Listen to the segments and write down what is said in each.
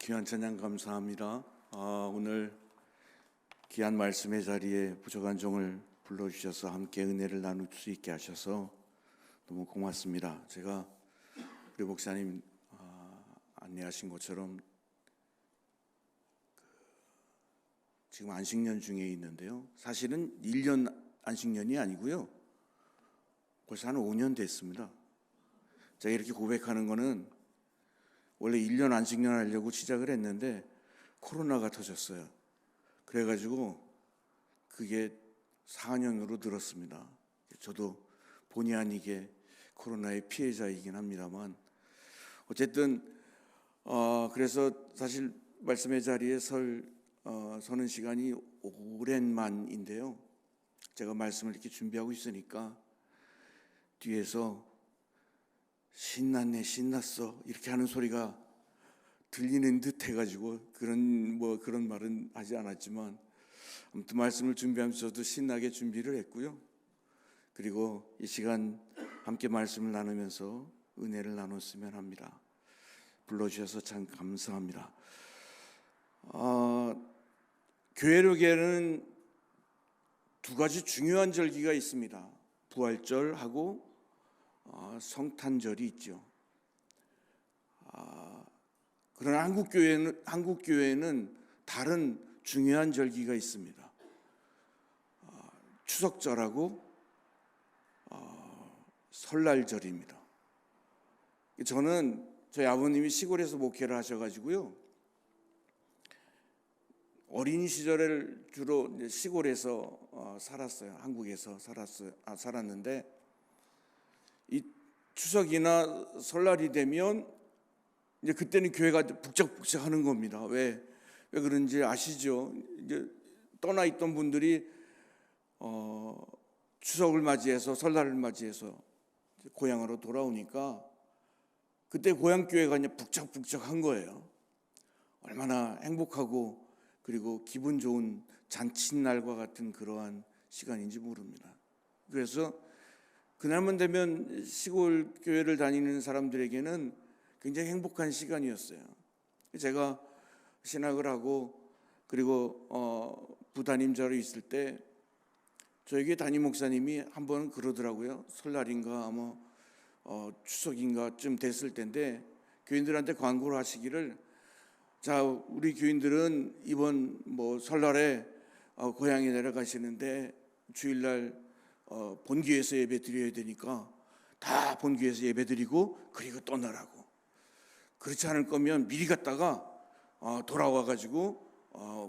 귀한 찬양 감사합니다. 오늘 귀한 말씀의 자리에 부족한 종을 불러주셔서 함께 은혜를 나눌 수 있게 하셔서 너무 고맙습니다. 제가 우리 목사님 안내하신 것처럼 지금 안식년 중에 있는데요. 사실은 1년 안식년이 아니고요. 벌써 한 5년 됐습니다. 제가 이렇게 고백하는 거는 원래 1년 안식년 하려고 시작을 했는데 코로나가 터졌어요. 그래가지고 그게 4년으로 늘었습니다. 저도 본의 아니게 코로나의 피해자이긴 합니다만 어쨌든 그래서 사실 말씀의 자리에 서는 시간이 오랜만인데요. 제가 말씀을 이렇게 준비하고 있으니까 뒤에서 신났네, 신났어 이렇게 하는 소리가 들리는 듯 해가지고 그런 말은 하지 않았지만 아무튼 말씀을 준비하면서 저도 신나게 준비를 했고요. 그리고 이 시간 함께 말씀을 나누면서 은혜를 나눴으면 합니다. 불러주셔서 참 감사합니다. 교회력에는 두 가지 중요한 절기가 있습니다. 부활절하고 성탄절이 있죠. 그러나 한국 교회는 다른 중요한 절기가 있습니다. 추석절하고 설날절입니다. 저는 저희 아버님이 시골에서 목회를 하셔가지고요. 어린 시절을 주로 시골에서 살았어요. 한국에서 살았는데 이 추석이나 설날이 되면 이제 그때는 교회가 북적북적하는 겁니다. 왜 그런지 아시죠? 이제 떠나 있던 분들이 추석을 맞이해서 설날을 맞이해서 고향으로 돌아오니까 그때 고향 교회가 이제 북적북적한 거예요. 얼마나 행복하고 그리고 기분 좋은 잔칫날과 같은 그러한 시간인지 모릅니다. 그래서 그날만 되면 시골 교회를 다니는 사람들에게는 굉장히 행복한 시간이었어요. 제가 신학을 하고 그리고 부담임자로 있을 때 저에게 담임 목사님이 한번 그러더라고요. 설날인가 아마 추석인가쯤 됐을 텐데 교인들한테 광고를 하시기를, 자, 우리 교인들은 이번 설날에 고향에 내려가시는데 주일날 본교에서 예배 드려야 되니까 다 본교에서 예배 드리고 그리고 떠나라고. 그렇지 않을 거면 미리 갔다가 돌아와 가지고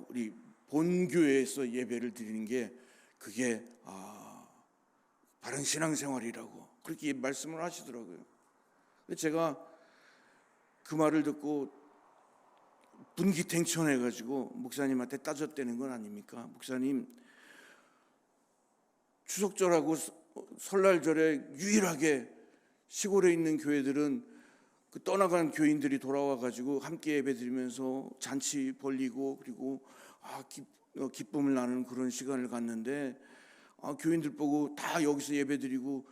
우리 본교에서 예배를 드리는 게 그게 바른 신앙생활이라고 그렇게 말씀을 하시더라고요. 제가 그 말을 듣고 분기탱천해 가지고 목사님한테 따졌다는 건 아닙니까? 목사님, 추석절하고 설날절에 유일하게 시골에 있는 교회들은 그 떠나간 교인들이 돌아와 가지고 함께 예배드리면서 잔치 벌리고 그리고 기쁨을 나누는 그런 시간을 갖는데 교인들 보고 다 여기서 예배드리고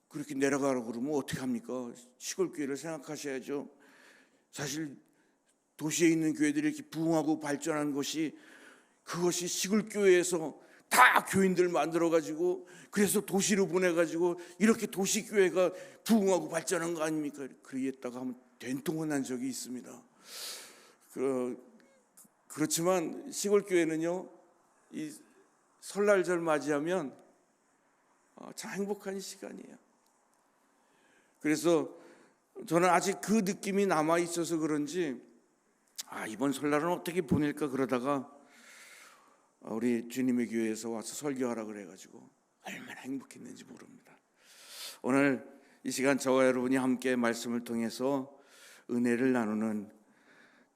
그렇게 내려가라고 그러면 어떻게 합니까? 시골 교회를 생각하셔야죠. 사실 도시에 있는 교회들이 이렇게 부흥하고 발전한 그것이 시골 교회에서 다 교인들 만들어가지고 그래서 도시로 보내가지고 이렇게 도시교회가 부흥하고 발전한 거 아닙니까? 그랬다가 한번 된통을 난 적이 있습니다. 그렇지만 시골 교회는요, 이 설날절 맞이하면 참 행복한 시간이에요. 그래서 저는 아직 그 느낌이 남아 있어서 그런지 이번 설날은 어떻게 보낼까 그러다가 우리 주님의 교회에서 와서 설교하라 그래가지고 얼마나 행복했는지 모릅니다. 오늘 이 시간 저와 여러분이 함께 말씀을 통해서 은혜를 나누는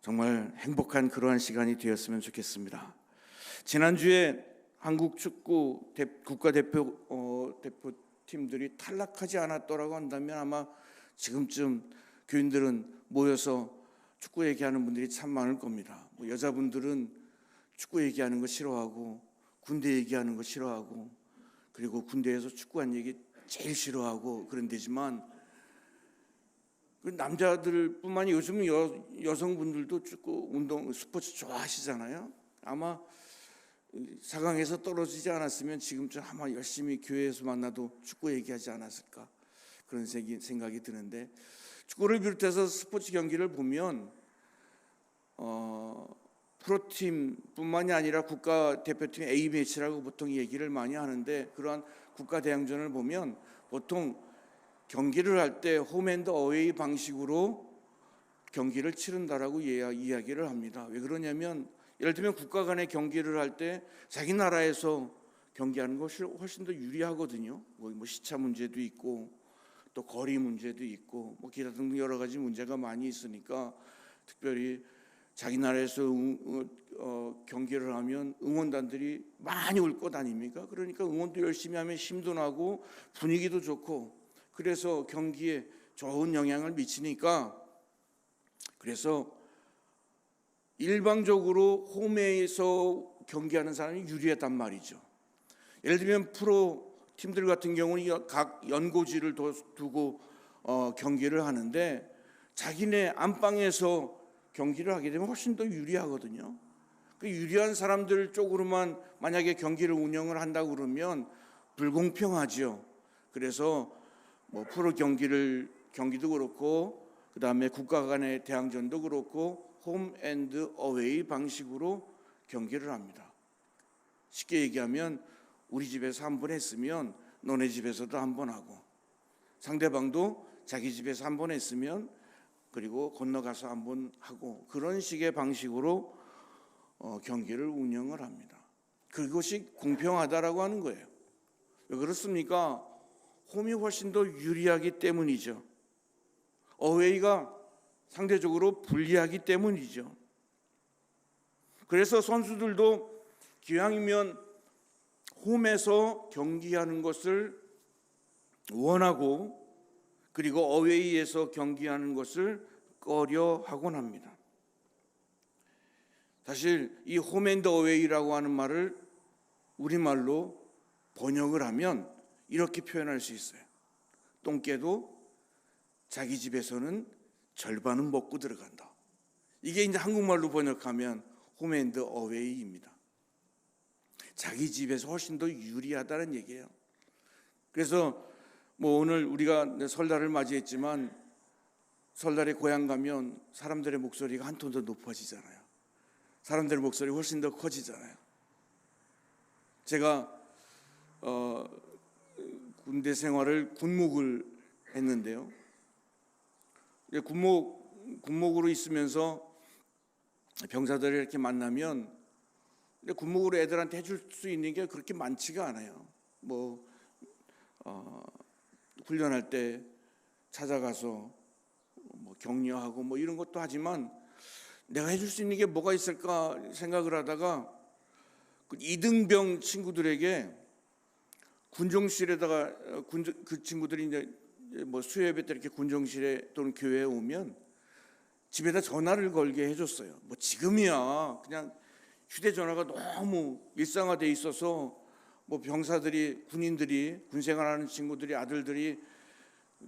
정말 행복한 그러한 시간이 되었으면 좋겠습니다. 지난주에 한국 축구 대표팀들이 탈락하지 않았더라고 한다면 아마 지금쯤 교인들은 모여서 축구 얘기하는 분들이 참 많을 겁니다. 여자분들은 축구 얘기하는 거 싫어하고 군대 얘기하는 거 싫어하고 그리고 군대에서 축구한 얘기 제일 싫어하고 그런 데지만 그 남자들뿐만이 요즘 여성분들도 축구 운동 스포츠 좋아하시잖아요. 아마 4강에서 떨어지지 않았으면 지금쯤 아마 열심히 교회에서 만나도 축구 얘기하지 않았을까 그런 생각이 드는데, 축구를 비롯해서 스포츠 경기를 보면 프로팀뿐만이 아니라 국가대표팀 A매치라고 보통 얘기를 많이 하는데, 그러한 국가대항전을 보면 보통 경기를 할 때 홈앤드 어웨이 방식으로 경기를 치른다라고 이야기를 합니다. 왜 그러냐면, 예를 들면 국가 간의 경기를 할 때 자기 나라에서 경기하는 것이 훨씬 더 유리하거든요. 뭐 시차 문제도 있고 또 거리 문제도 있고 뭐 기타 등등 여러 가지 문제가 많이 있으니까, 특별히 자기 나라에서 경기를 하면 응원단들이 많이 올 것 아닙니까? 그러니까 응원도 열심히 하면 힘도 나고 분위기도 좋고, 그래서 경기에 좋은 영향을 미치니까, 그래서 일방적으로 홈에서 경기하는 사람이 유리했단 말이죠. 예를 들면 프로 팀들 같은 경우는 각 연고지를 두고 경기를 하는데, 자기네 안방에서 경기를 하게 되면 훨씬 더 유리하거든요. 그 유리한 사람들 쪽으로만 만약에 경기를 운영을 한다고 그러면 불공평하죠. 그래서 뭐 프로 경기도 그렇고, 그 다음에 국가 간의 대항전도 그렇고 홈 앤드 어웨이 방식으로 경기를 합니다. 쉽게 얘기하면 우리 집에서 한 번 했으면 너네 집에서도 한 번 하고, 상대방도 자기 집에서 한 번 했으면 그리고 건너가서 한 번 하고, 그런 식의 방식으로 경기를 운영을 합니다. 그것이 공평하다라고 하는 거예요. 왜 그렇습니까? 홈이 훨씬 더 유리하기 때문이죠. 어웨이가 상대적으로 불리하기 때문이죠. 그래서 선수들도 기왕이면 홈에서 경기하는 것을 원하고, 그리고 어웨이에서 경기하는 것을 꺼려하곤 합니다. 사실 이 홈앤드 어웨이라고 하는 말을 우리말로 번역을 하면 이렇게 표현할 수 있어요. 똥개도 자기 집에서는 절반은 먹고 들어간다. 이게 이제 한국말로 번역하면 홈앤드 어웨이입니다. 자기 집에서 훨씬 더 유리하다는 얘기예요. 그래서 뭐 오늘 우리가 설날을 맞이했지만, 설날에 고향 가면 사람들의 목소리가 한 톤 더 높아지잖아요. 사람들의 목소리 훨씬 더 커지잖아요. 제가 군대 생활을 군목을 했는데요. 군목으로 있으면서 병사들을 이렇게 만나면, 군목으로 애들한테 해줄 수 있는 게 그렇게 많지가 않아요. 뭐 훈련할 때 찾아가서 뭐 격려하고 뭐 이런 것도 하지만, 내가 해줄 수 있는 게 뭐가 있을까 생각을 하다가 그 이등병 친구들에게 군종실에다가 그 친구들이 이제 뭐 수요예배 때 이렇게 군종실에 또는 교회에 오면 집에다 전화를 걸게 해줬어요. 뭐 지금이야 그냥 휴대전화가 너무 일상화돼 있어서 뭐 병사들이, 군인들이, 군생활하는 친구들이, 아들들이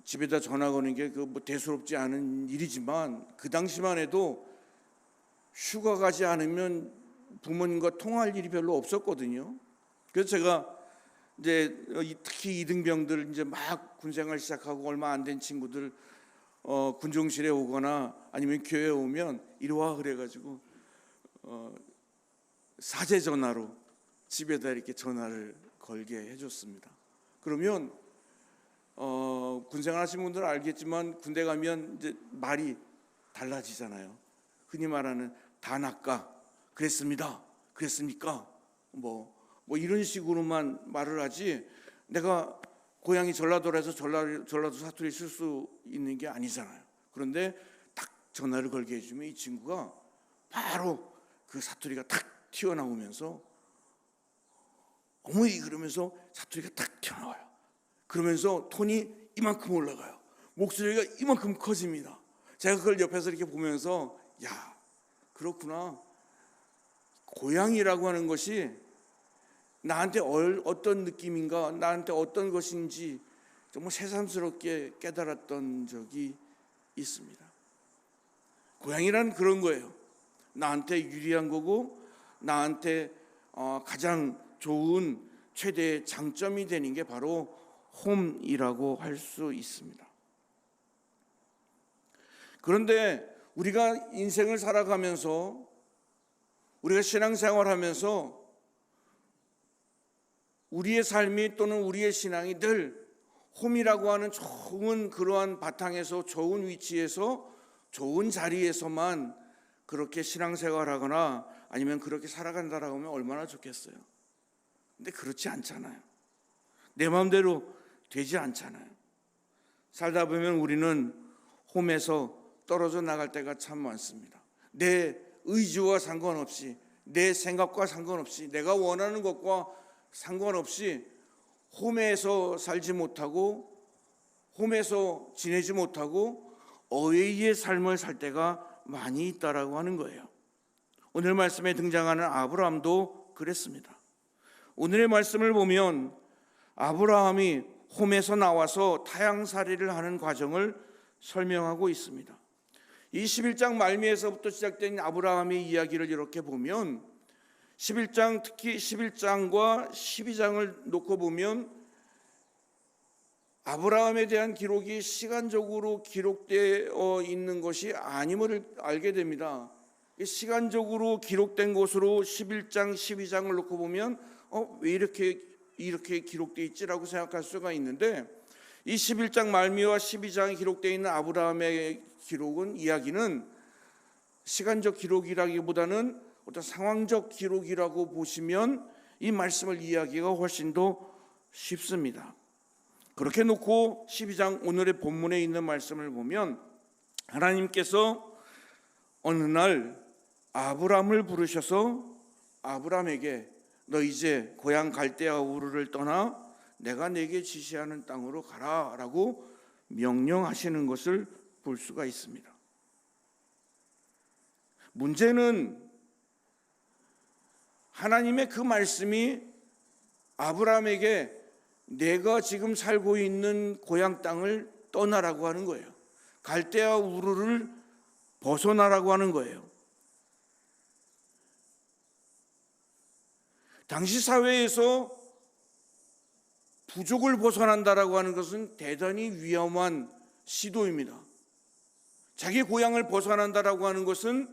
집에다 전화 거는 게 그 뭐 대수롭지 않은 일이지만, 그 당시만 해도 휴가 가지 않으면 부모님과 통화할 일이 별로 없었거든요. 그래서 제가 이제 특히 이등병들 이제 막 군생활 시작하고 얼마 안 된 친구들 군종실에 오거나 아니면 교회에 오면 이리 와 그래가지고 사제 전화로 집에다 이렇게 전화를 걸게 해줬습니다. 그러면 군생활 하시는 분들은 알겠지만, 군대 가면 이제 말이 달라지잖아요. 흔히 말하는 단아까, 그랬습니다, 그랬습니까, 뭐 이런 식으로만 말을 하지, 내가 고향이 전라도라서 전라도 사투리 쓸 수 있는 게 아니잖아요. 그런데 딱 전화를 걸게 해주면 이 친구가 바로 그 사투리가 탁 튀어나오면서 어머니 그러면서 사투리가 탁 튀어나와요. 그러면서 톤이 이만큼 올라가요. 목소리가 이만큼 커집니다. 제가 그걸 옆에서 이렇게 보면서, 야, 그렇구나. 고향이라고 하는 것이 나한테 어떤 느낌인가, 나한테 어떤 것인지 정말 새삼스럽게 깨달았던 적이 있습니다. 고향이란 그런 거예요. 나한테 유리한 거고 나한테 가장 좋은 최대의 장점이 되는 게 바로 홈이라고 할 수 있습니다. 그런데 우리가 인생을 살아가면서 우리가 신앙생활하면서 우리의 삶이 또는 우리의 신앙이 늘 홈이라고 하는 좋은 그러한 바탕에서 좋은 위치에서 좋은 자리에서만 그렇게 신앙생활하거나 아니면 그렇게 살아간다라고 하면 얼마나 좋겠어요. 근데 그렇지 않잖아요. 내 마음대로 되지 않잖아요. 살다 보면 우리는 홈에서 떨어져 나갈 때가 참 많습니다. 내 의지와 상관없이 내 생각과 상관없이 내가 원하는 것과 상관없이 홈에서 살지 못하고 홈에서 지내지 못하고 어웨이의 삶을 살 때가 많이 있다라고 하는 거예요. 오늘 말씀에 등장하는 아브라함도 그랬습니다. 오늘의 말씀을 보면 아브라함이 홈에서 나와서 타향살이를 하는 과정을 설명하고 있습니다. 이 11장 말미에서부터 시작된 아브라함의 이야기를 이렇게 보면 11장 특히 11장과 12장을 놓고 보면 아브라함에 대한 기록이 시간적으로 기록되어 있는 것이 아님을 알게 됩니다. 시간적으로 기록된 것으로 11장, 12장을 놓고 보면 왜 이렇게 기록되어 있지라고 생각할 수가 있는데 이 11장 말미와 12장에 기록되어 있는 아브라함의 기록은 이야기는 시간적 기록이라기보다는 어떤 상황적 기록이라고 보시면 이 말씀을 이해하기가 훨씬 더 쉽습니다. 그렇게 놓고 12장 오늘의 본문에 있는 말씀을 보면 하나님께서 어느 날 아브람을 부르셔서 아브람에게 너 이제 고향 갈대아 우르를 떠나 내가 네게 지시하는 땅으로 가라 라고 명령하시는 것을 볼 수가 있습니다. 문제는 하나님의 그 말씀이 아브라함에게 내가 지금 살고 있는 고향 땅을 떠나라고 하는 거예요. 갈대아 우르를 벗어나라고 하는 거예요. 당시 사회에서 부족을 벗어난다라고 하는 것은 대단히 위험한 시도입니다. 자기 고향을 벗어난다라고 하는 것은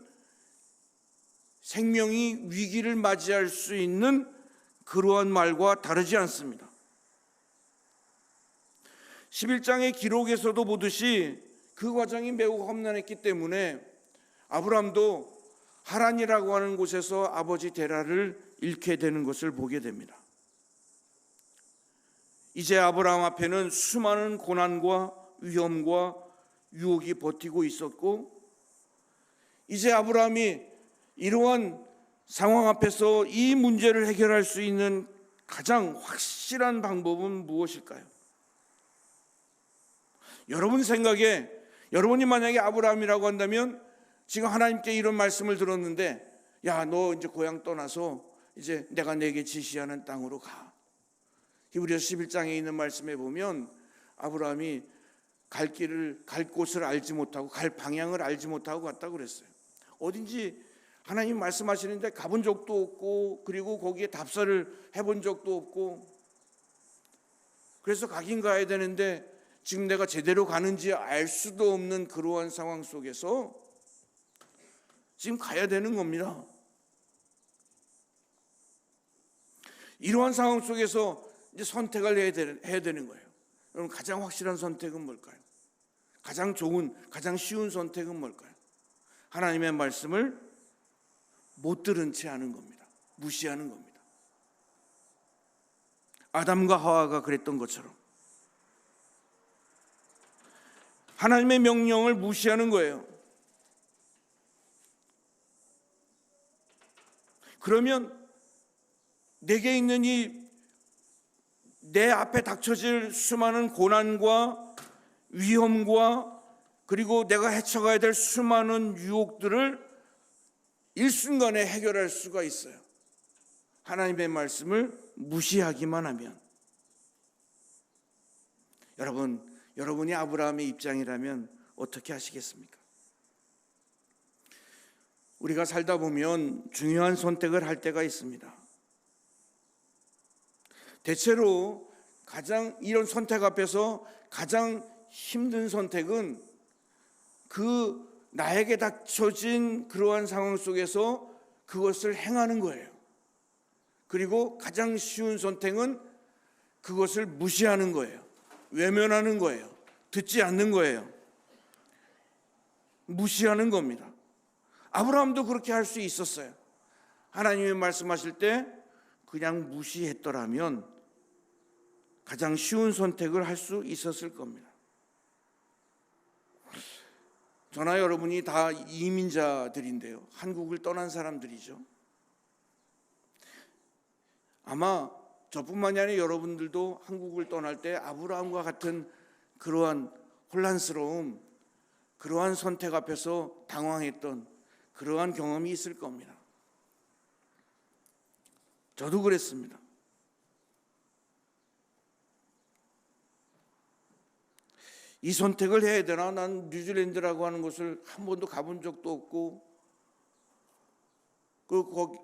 생명이 위기를 맞이할 수 있는 그러한 말과 다르지 않습니다. 11장의 기록에서도 보듯이 그 과정이 매우 험난했기 때문에 아브람도 하란이라고 하는 곳에서 아버지 데라를 잃게 되는 것을 보게 됩니다. 이제 아브라함 앞에는 수많은 고난과 위험과 유혹이 버티고 있었고 이제 아브라함이 이러한 상황 앞에서 이 문제를 해결할 수 있는 가장 확실한 방법은 무엇일까요? 여러분 생각에 여러분이 만약에 아브라함이라고 한다면 지금 하나님께 이런 말씀을 들었는데 야, 너 이제 고향 떠나서 이제 내가 내게 지시하는 땅으로 가. 히브리서 11장에 있는 말씀에 보면 아브라함이 갈 곳을 알지 못하고 갈 방향을 알지 못하고 갔다고 그랬어요. 어딘지 하나님 말씀하시는데 가본 적도 없고 그리고 거기에 답사를 해본 적도 없고 그래서 가긴 가야 되는데 지금 내가 제대로 가는지 알 수도 없는 그러한 상황 속에서 지금 가야 되는 겁니다. 이러한 상황 속에서 이제 선택을 해야 되는 거예요. 여러분 가장 확실한 선택은 뭘까요? 가장 좋은, 가장 쉬운 선택은 뭘까요? 하나님의 말씀을 못 들은 채 하는 겁니다. 무시하는 겁니다. 아담과 하와가 그랬던 것처럼 하나님의 명령을 무시하는 거예요. 그러면 내게 있는 내 앞에 닥쳐질 수많은 고난과 위험과 그리고 내가 헤쳐가야 될 수많은 유혹들을 일순간에 해결할 수가 있어요. 하나님의 말씀을 무시하기만 하면. 여러분이 아브라함의 입장이라면 어떻게 하시겠습니까? 우리가 살다 보면 중요한 선택을 할 때가 있습니다. 대체로 이런 선택 앞에서 가장 힘든 선택은 나에게 닥쳐진 그러한 상황 속에서 그것을 행하는 거예요. 그리고 가장 쉬운 선택은 그것을 무시하는 거예요. 외면하는 거예요. 듣지 않는 거예요. 무시하는 겁니다. 아브라함도 그렇게 할 수 있었어요. 하나님이 말씀하실 때 그냥 무시했더라면 가장 쉬운 선택을 할 수 있었을 겁니다. 저나 여러분이 다 이민자들인데요. 한국을 떠난 사람들이죠. 아마 저뿐만이 아니라 여러분들도 한국을 떠날 때 아브라함과 같은 그러한 혼란스러움, 그러한 선택 앞에서 당황했던 그러한 경험이 있을 겁니다. 저도 그랬습니다. 이 선택을 해야 되나? 난 뉴질랜드라고 하는 곳을 한 번도 가본 적도 없고,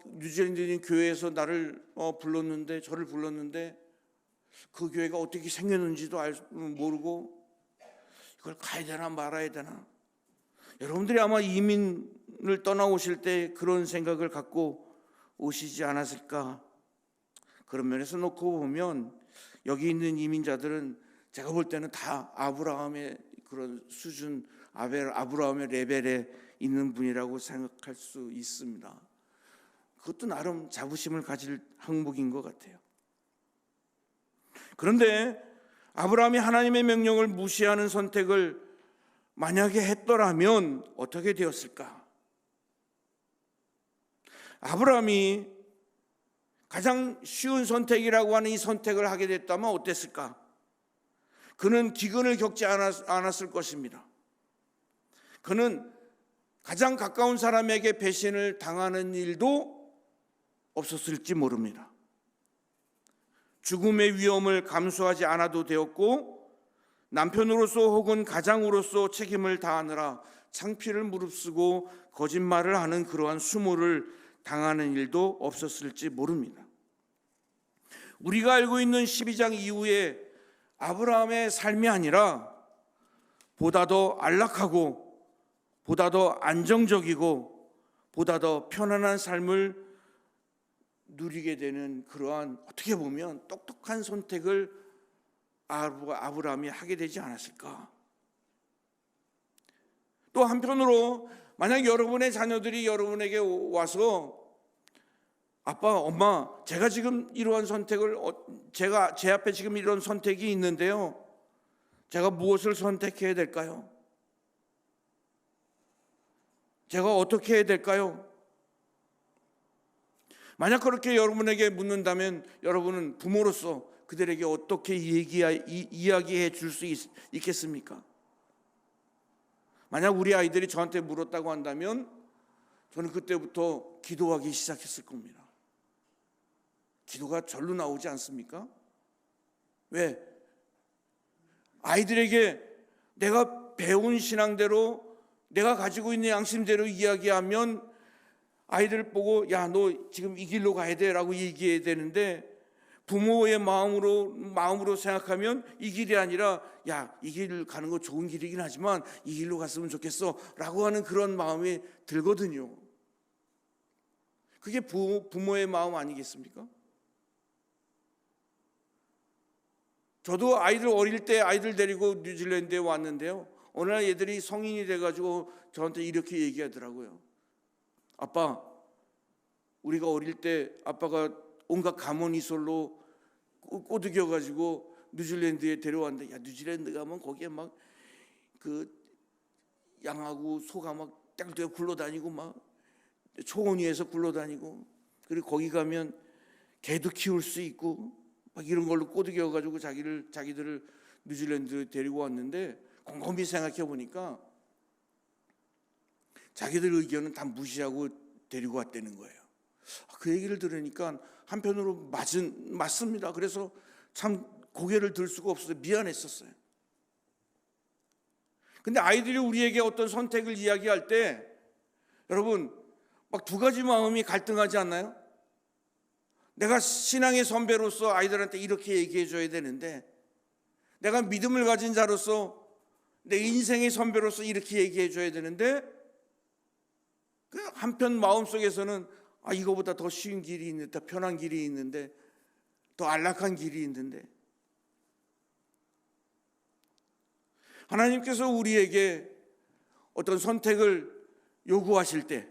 뉴질랜드 교회에서 저를 불렀는데 그 교회가 어떻게 생겼는지도 모르고 이걸 가야 되나 말아야 되나. 여러분들이 아마 이민을 떠나오실 때 그런 생각을 갖고 오시지 않았을까. 그런 면에서 놓고 보면 여기 있는 이민자들은 제가 볼 때는 다 아브라함의 그런 수준, 아브라함의 레벨에 있는 분이라고 생각할 수 있습니다. 그것도 나름 자부심을 가질 항목인 것 같아요. 그런데 아브라함이 하나님의 명령을 무시하는 선택을 만약에 했더라면 어떻게 되었을까? 아브라함이 가장 쉬운 선택이라고 하는 이 선택을 하게 됐다면 어땠을까? 그는 기근을 겪지 않았을 것입니다. 그는 가장 가까운 사람에게 배신을 당하는 일도 없었을지 모릅니다. 죽음의 위험을 감수하지 않아도 되었고, 남편으로서 혹은 가장으로서 책임을 다하느라 창피를 무릅쓰고 거짓말을 하는 그러한 수모를 당하는 일도 없었을지 모릅니다. 우리가 알고 있는 12장 이후에 아브라함의 삶이 아니라 보다 더 안락하고 보다 더 안정적이고 보다 더 편안한 삶을 누리게 되는 그러한, 어떻게 보면 똑똑한 선택을 아브라함이 하게 되지 않았을까. 또 한편으로 만약 여러분의 자녀들이 여러분에게 와서 아빠, 엄마, 제가 지금 이러한 선택을 제 앞에 지금 이런 선택이 있는데요, 제가 무엇을 선택해야 될까요? 제가 어떻게 해야 될까요? 만약 그렇게 여러분에게 묻는다면 여러분은 부모로서 그들에게 어떻게 이야기해 줄 수 있겠습니까? 만약 우리 아이들이 저한테 물었다고 한다면 저는 그때부터 기도하기 시작했을 겁니다. 기도가 절로 나오지 않습니까? 왜? 아이들에게 내가 배운 신앙대로, 내가 가지고 있는 양심대로 이야기하면 아이들 보고 야, 너 지금 이 길로 가야 돼 라고 얘기해야 되는데, 부모의 마음으로 생각하면 이 길이 아니라 야, 이 길 가는 거 좋은 길이긴 하지만 이 길로 갔으면 좋겠어 라고 하는 그런 마음이 들거든요. 그게 부모의 마음 아니겠습니까? 저도 어릴 때 아이들 데리고 뉴질랜드에 왔는데요, 어느 날 얘들이 성인이 돼가지고 저한테 이렇게 얘기하더라고요. 아빠, 우리가 어릴 때 아빠가 온갖 가모니솔로 꼬드겨가지고 뉴질랜드에 데려왔는데, 야, 뉴질랜드 가면 거기에 막 그 양하고 소가 막 땡땡 굴러다니고 막 초원 위에서 굴러다니고, 그리고 거기 가면 개도 키울 수 있고 막 이런 걸로 꼬드겨가지고 자기들을 뉴질랜드에 데리고 왔는데, 곰곰이 생각해 보니까 자기들 의견은 다 무시하고 데리고 왔다는 거예요. 그 얘기를 들으니까 한편으로 맞습니다. 그래서 참 고개를 들 수가 없어서 미안했었어요. 근데 아이들이 우리에게 어떤 선택을 이야기할 때 여러분 막 두 가지 마음이 갈등하지 않나요? 내가 신앙의 선배로서 아이들한테 이렇게 얘기해 줘야 되는데, 내가 믿음을 가진 자로서 내 인생의 선배로서 이렇게 얘기해 줘야 되는데, 그 한편 마음속에서는 이거보다 더 쉬운 길이 있는데, 더 편한 길이 있는데, 더 안락한 길이 있는데. 하나님께서 우리에게 어떤 선택을 요구하실 때,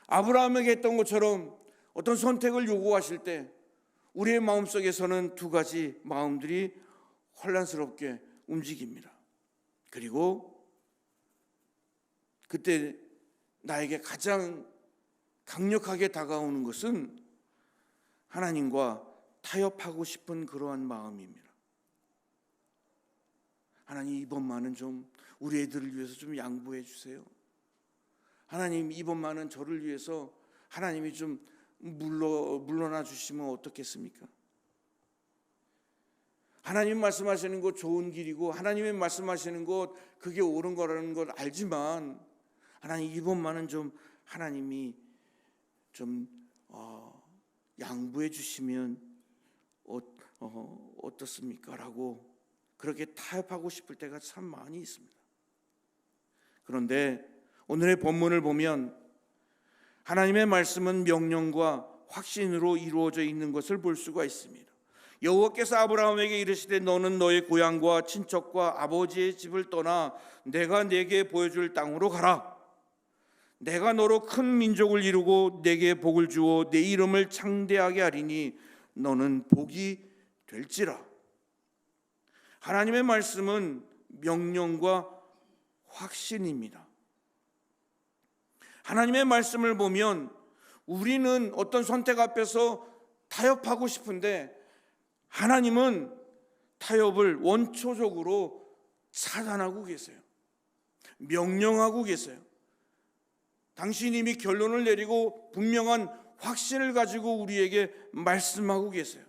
아브라함에게 했던 것처럼 어떤 선택을 요구하실 때 우리의 마음속에서는 두 가지 마음들이 혼란스럽게 움직입니다. 그리고 그때 나에게 가장 강력하게 다가오는 것은 하나님과 타협하고 싶은 그러한 마음입니다. 하나님, 이번만은 좀 우리 애들을 위해서 좀 양보해 주세요. 하나님, 이번만은 저를 위해서 하나님이 좀 물러나 주시면 어떻겠습니까? 하나님 말씀하시는 것 좋은 길이고 하나님의 말씀하시는 것 그게 옳은 거라는 걸 알지만, 하나님 이번만은 좀 하나님이 좀 양보해 주시면 어떻습니까? 라고 그렇게 타협하고 싶을 때가 참 많이 있습니다. 그런데 오늘의 본문을 보면 하나님의 말씀은 명령과 확신으로 이루어져 있는 것을 볼 수가 있습니다. 여호와께서 아브라함에게 이르시되 너는 너의 고향과 친척과 아버지의 집을 떠나 내가 네게 보여줄 땅으로 가라. 내가 너로 큰 민족을 이루고 네게 복을 주어 네 이름을 창대하게 하리니 너는 복이 될지라. 하나님의 말씀은 명령과 확신입니다. 하나님의 말씀을 보면 우리는 어떤 선택 앞에서 타협하고 싶은데, 하나님은 타협을 원초적으로 차단하고 계세요. 명령하고 계세요. 당신이 이미 결론을 내리고 분명한 확신을 가지고 우리에게 말씀하고 계세요.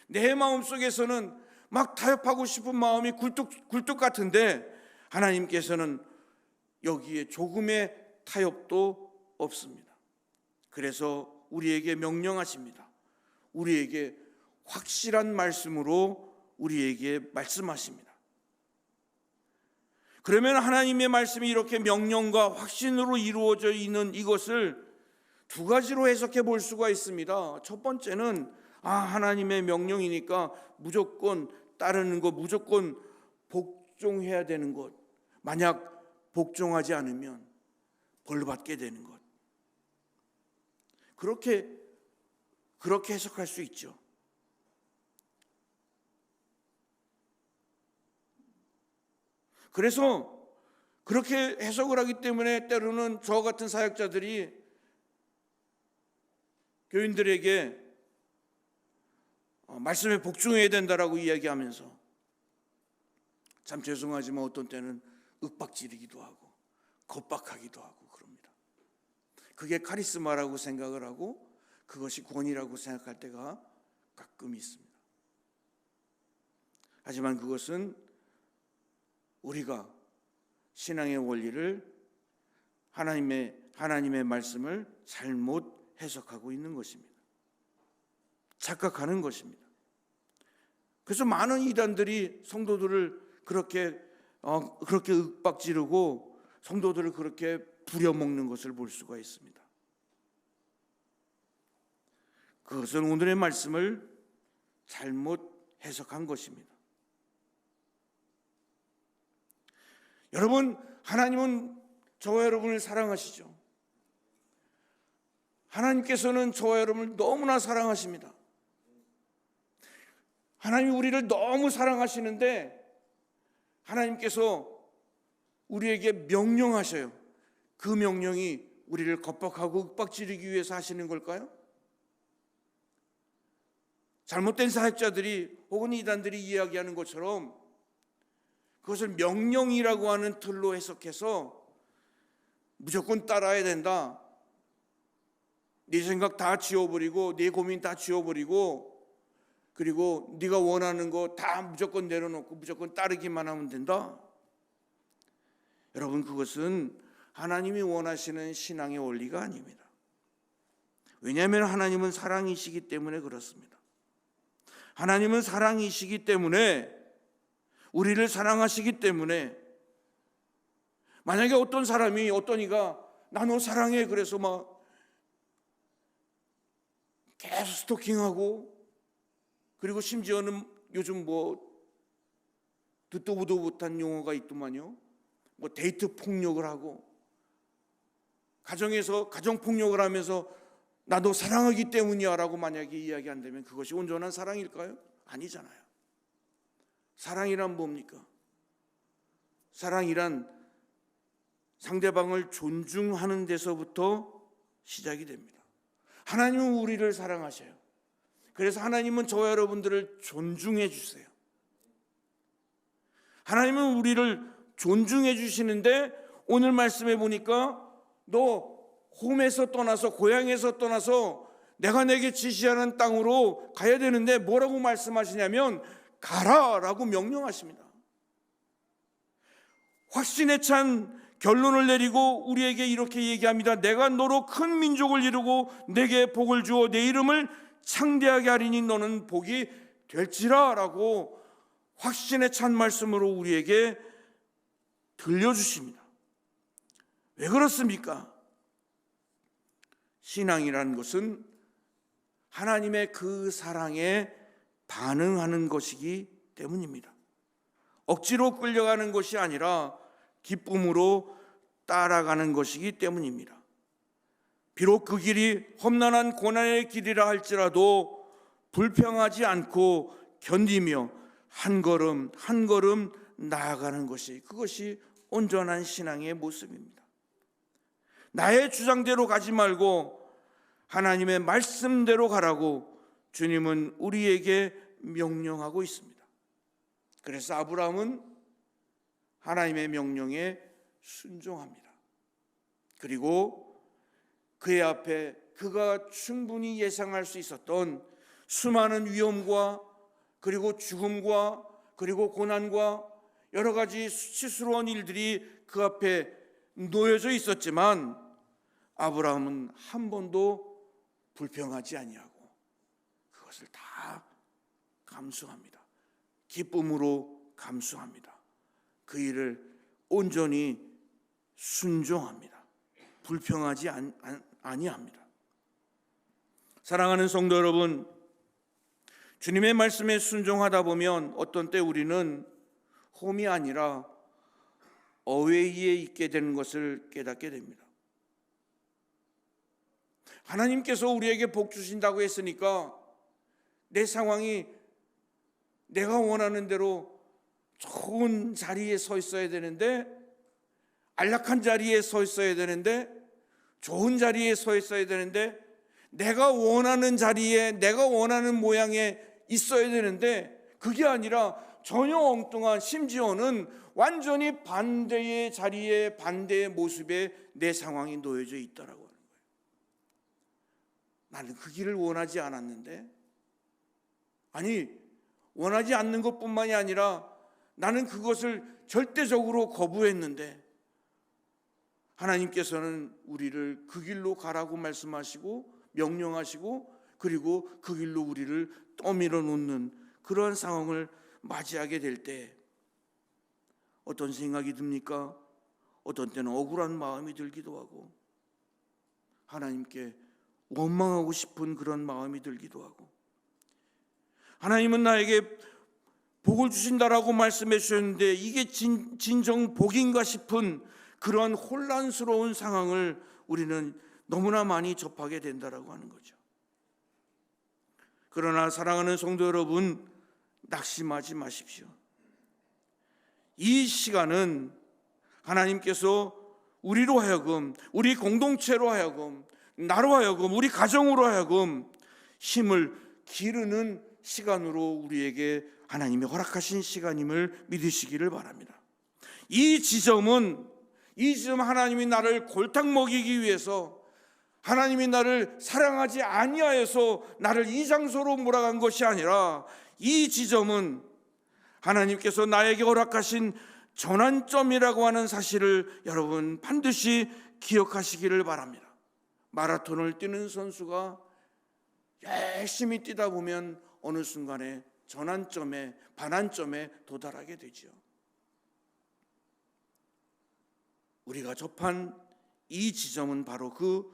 내 마음속에서는 막 타협하고 싶은 마음이 굴뚝 같은데, 하나님께서는 여기에 조금의 타협도 없습니다. 그래서 우리에게 명령하십니다. 우리에게 확실한 말씀으로 우리에게 말씀하십니다. 그러면 하나님의 말씀이 이렇게 명령과 확신으로 이루어져 있는 이것을 두 가지로 해석해 볼 수가 있습니다. 첫 번째는 하나님의 명령이니까 무조건 따르는 것, 무조건 복종해야 되는 것, 만약 복종하지 않으면 벌 받게 되는 것. 그렇게 해석할 수 있죠. 그래서 그렇게 해석을 하기 때문에 때로는 저와 같은 사역자들이 교인들에게 말씀에 복종해야 된다라고 이야기하면서 참 죄송하지만 어떤 때는 윽박지르기도 하고 겁박하기도 하고 그럽니다. 그게 카리스마라고 생각을 하고 그것이 권위라고 생각할 때가 가끔 있습니다. 하지만 그것은 우리가 신앙의 원리를 하나님의 말씀을 잘못 해석하고 있는 것입니다. 착각하는 것입니다. 그래서 많은 이단들이 성도들을 그렇게 윽박지르고 성도들을 그렇게 부려먹는 것을 볼 수가 있습니다. 그것은 오늘의 말씀을 잘못 해석한 것입니다. 여러분, 하나님은 저와 여러분을 사랑하시죠. 하나님께서는 저와 여러분을 너무나 사랑하십니다. 하나님이 우리를 너무 사랑하시는데 하나님께서 우리에게 명령하셔요. 그 명령이 우리를 겁박하고 윽박지르기 위해서 하시는 걸까요? 잘못된 사역자들이 혹은 이단들이 이야기하는 것처럼 그것을 명령이라고 하는 틀로 해석해서 무조건 따라야 된다. 네 생각 다 지워버리고 네 고민 다 지워버리고 그리고 네가 원하는 거 다 무조건 내려놓고 무조건 따르기만 하면 된다. 여러분, 그것은 하나님이 원하시는 신앙의 원리가 아닙니다. 왜냐하면 하나님은 사랑이시기 때문에 그렇습니다. 하나님은 사랑이시기 때문에, 우리를 사랑하시기 때문에, 만약에 어떤 사람이, 어떤 이가 나 너 사랑해 그래서 막 계속 스토킹하고, 그리고 심지어는 요즘 듣도 보도 못한 용어가 있더만요. 데이트 폭력을 하고, 가정에서 가정 폭력을 하면서 나 너 사랑하기 때문이야 라고 만약에 이야기한다면 그것이 온전한 사랑일까요? 아니잖아요. 사랑이란 뭡니까? 사랑이란 상대방을 존중하는 데서부터 시작이 됩니다. 하나님은 우리를 사랑하셔요. 그래서 하나님은 저와 여러분들을 존중해 주세요. 하나님은 우리를 존중해 주시는데, 오늘 말씀해 보니까 너 홈에서 떠나서, 고향에서 떠나서 내가 내게 지시하는 땅으로 가야 되는데 뭐라고 말씀하시냐면 가라라고 명령하십니다. 확신에 찬 결론을 내리고 우리에게 이렇게 얘기합니다. 내가 너로 큰 민족을 이루고 내게 복을 주어 내 이름을 창대하게 하리니 너는 복이 될지라 라고 확신에 찬 말씀으로 우리에게 들려주십니다. 왜 그렇습니까? 신앙이라는 것은 하나님의 그 사랑에 반응하는 것이기 때문입니다. 억지로 끌려가는 것이 아니라 기쁨으로 따라가는 것이기 때문입니다. 비록 그 길이 험난한 고난의 길이라 할지라도 불평하지 않고 견디며 한 걸음 한 걸음 나아가는 것이, 그것이 온전한 신앙의 모습입니다. 나의 주장대로 가지 말고 하나님의 말씀대로 가라고 주님은 우리에게 명령하고 있습니다. 그래서 아브라함은 하나님의 명령에 순종합니다. 그리고 그의 앞에 그가 충분히 예상할 수 있었던 수많은 위험과 그리고 죽음과 그리고 고난과 여러 가지 수치스러운 일들이 그 앞에 놓여져 있었지만 아브라함은 한 번도 불평하지 아니하고 그것을 다 감수합니다. 기쁨으로 감수합니다. 그 일을 온전히 순종합니다. 불평하지 아니합니다. 사랑하는 성도 여러분, 주님의 말씀에 순종하다 보면 어떤 때 우리는 홈이 아니라 어웨이에 있게 되는 것을 깨닫게 됩니다. 하나님께서 우리에게 복 주신다고 했으니까 내 상황이 내가 원하는 대로 좋은 자리에 서 있어야 되는데, 안락한 자리에 서 있어야 되는데, 좋은 자리에 서 있어야 되는데, 내가 원하는 자리에 내가 원하는 모양에 있어야 되는데, 그게 아니라 전혀 엉뚱한, 심지어는 완전히 반대의 자리에, 반대의 모습에 내 상황이 놓여져 있다라고 하는 거예요. 나는 그 길을 원하지 않았는데, 아니 원하지 않는 것뿐만이 아니라 나는 그것을 절대적으로 거부했는데 하나님께서는 우리를 그 길로 가라고 말씀하시고 명령하시고, 그리고 그 길로 우리를 떠밀어 놓는 그러한 상황을 맞이하게 될 때 어떤 생각이 듭니까? 어떤 때는 억울한 마음이 들기도 하고, 하나님께 원망하고 싶은 그런 마음이 들기도 하고, 하나님은 나에게 복을 주신다라고 말씀해 주셨는데 이게 진정 복인가 싶은 그런 혼란스러운 상황을 우리는 너무나 많이 접하게 된다라고 하는 거죠. 그러나 사랑하는 성도 여러분, 낙심하지 마십시오. 이 시간은 하나님께서 우리로 하여금, 우리 공동체로 하여금, 나로 하여금, 우리 가정으로 하여금 힘을 기르는 시간으로 우리에게 하나님이 허락하신 시간임을 믿으시기를 바랍니다. 이 지점 하나님이 나를 골탕 먹이기 위해서, 하나님이 나를 사랑하지 아니하여서 나를 이 장소로 몰아간 것이 아니라, 이 지점은 하나님께서 나에게 허락하신 전환점이라고 하는 사실을 여러분 반드시 기억하시기를 바랍니다. 마라톤을 뛰는 선수가 열심히 뛰다 보면 어느 순간에 전환점에, 반환점에 도달하게 되죠. 우리가 접한 이 지점은 바로 그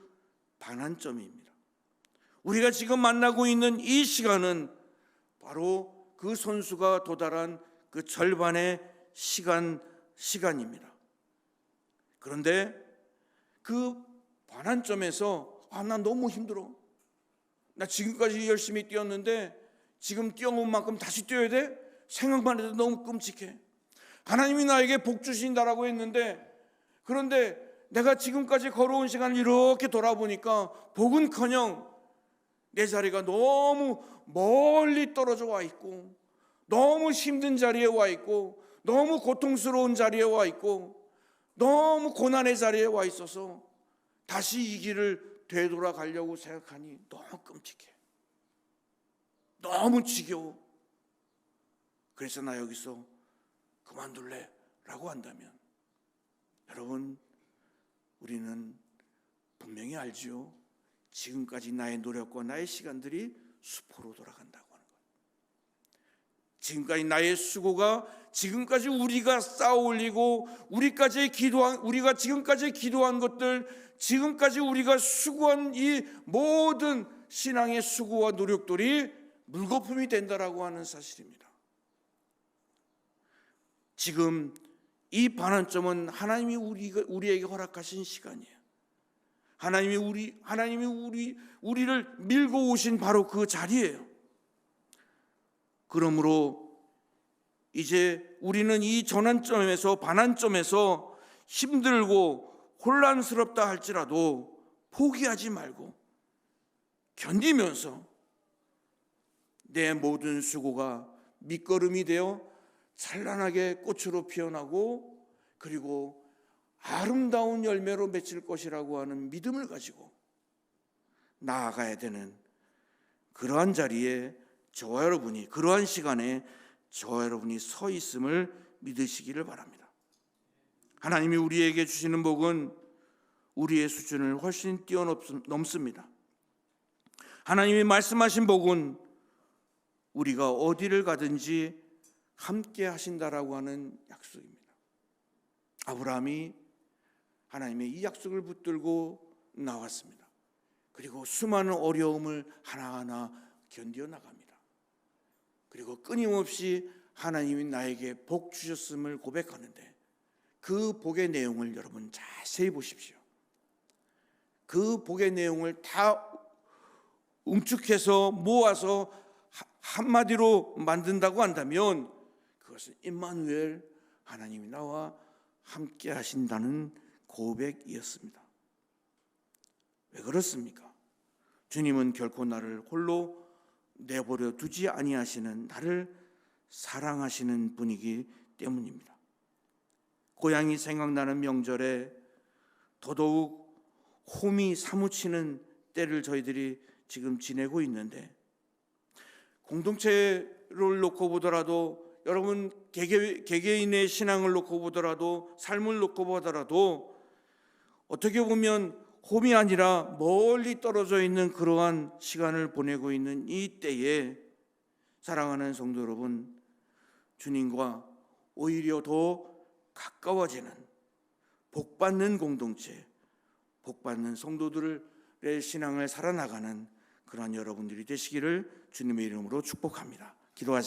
반환점입니다. 우리가 지금 만나고 있는 이 시간은 바로 그 선수가 도달한 그 절반의 시간입니다. 그런데 그 반환점에서 나 너무 힘들어. 나 지금까지 열심히 뛰었는데 지금 뛰어온 만큼 다시 뛰어야 돼? 생각만 해도 너무 끔찍해. 하나님이 나에게 복 주신다라고 했는데, 그런데 내가 지금까지 걸어온 시간을 이렇게 돌아보니까 복은커녕 내 자리가 너무 멀리 떨어져 와 있고, 너무 힘든 자리에 와 있고, 너무 고통스러운 자리에 와 있고, 너무 고난의 자리에 와 있어서 다시 이 길을 되돌아가려고 생각하니 너무 끔찍해. 너무 지겨워. 그래서 나 여기서 그만둘래 라고 한다면, 여러분, 우리는 분명히 알지요. 지금까지 나의 노력과 나의 시간들이 수포로 돌아간다고 하는 것. 지금까지 나의 수고가, 지금까지 우리가 쌓아 올리고 우리가 지금까지 기도한 것들, 지금까지 우리가 수고한 이 모든 신앙의 수고와 노력들이 물거품이 된다라고 하는 사실입니다. 지금 이 반환점은 하나님이 우리에게 허락하신 시간이에요. 하나님이 우리를 밀고 오신 바로 그 자리예요. 그러므로 이제 우리는 이 전환점에서, 반환점에서 힘들고 혼란스럽다 할지라도 포기하지 말고 견디면서 내 모든 수고가 밑거름이 되어 찬란하게 꽃으로 피어나고, 그리고 아름다운 열매로 맺힐 것이라고 하는 믿음을 가지고 나아가야 되는 그러한 자리에 저와 여러분이, 그러한 시간에 저와 여러분이 서 있음을 믿으시기를 바랍니다. 하나님이 우리에게 주시는 복은 우리의 수준을 훨씬 뛰어넘습니다. 하나님이 말씀하신 복은 우리가 어디를 가든지 함께 하신다라고 하는 약속입니다. 아브라함이 하나님의 이 약속을 붙들고 나왔습니다. 그리고 수많은 어려움을 하나하나 견디어 나갑니다. 그리고 끊임없이 하나님이 나에게 복 주셨음을 고백하는데, 그 복의 내용을 여러분 자세히 보십시오. 그 복의 내용을 다 응축해서 모아서 한마디로 만든다고 한다면 그것은 임마누엘, 하나님이 나와 함께 하신다는 고백이었습니다. 왜 그렇습니까? 주님은 결코 나를 홀로 내버려 두지 아니하시는, 나를 사랑하시는 분이기 때문입니다. 고향이 생각나는 명절에 더더욱 홈이 사무치는 때를 저희들이 지금 지내고 있는데, 공동체를 놓고 보더라도, 여러분 개개인의 신앙을 놓고 보더라도, 삶을 놓고 보더라도 어떻게 보면 홈이 아니라 멀리 떨어져 있는 그러한 시간을 보내고 있는 이 때에, 사랑하는 성도 여러분, 주님과 오히려 더 가까워지는 복받는 공동체, 복받는 성도들의 신앙을 살아나가는 그러한 여러분들이 되시기를 주님의 이름으로 축복합니다. 기도하시기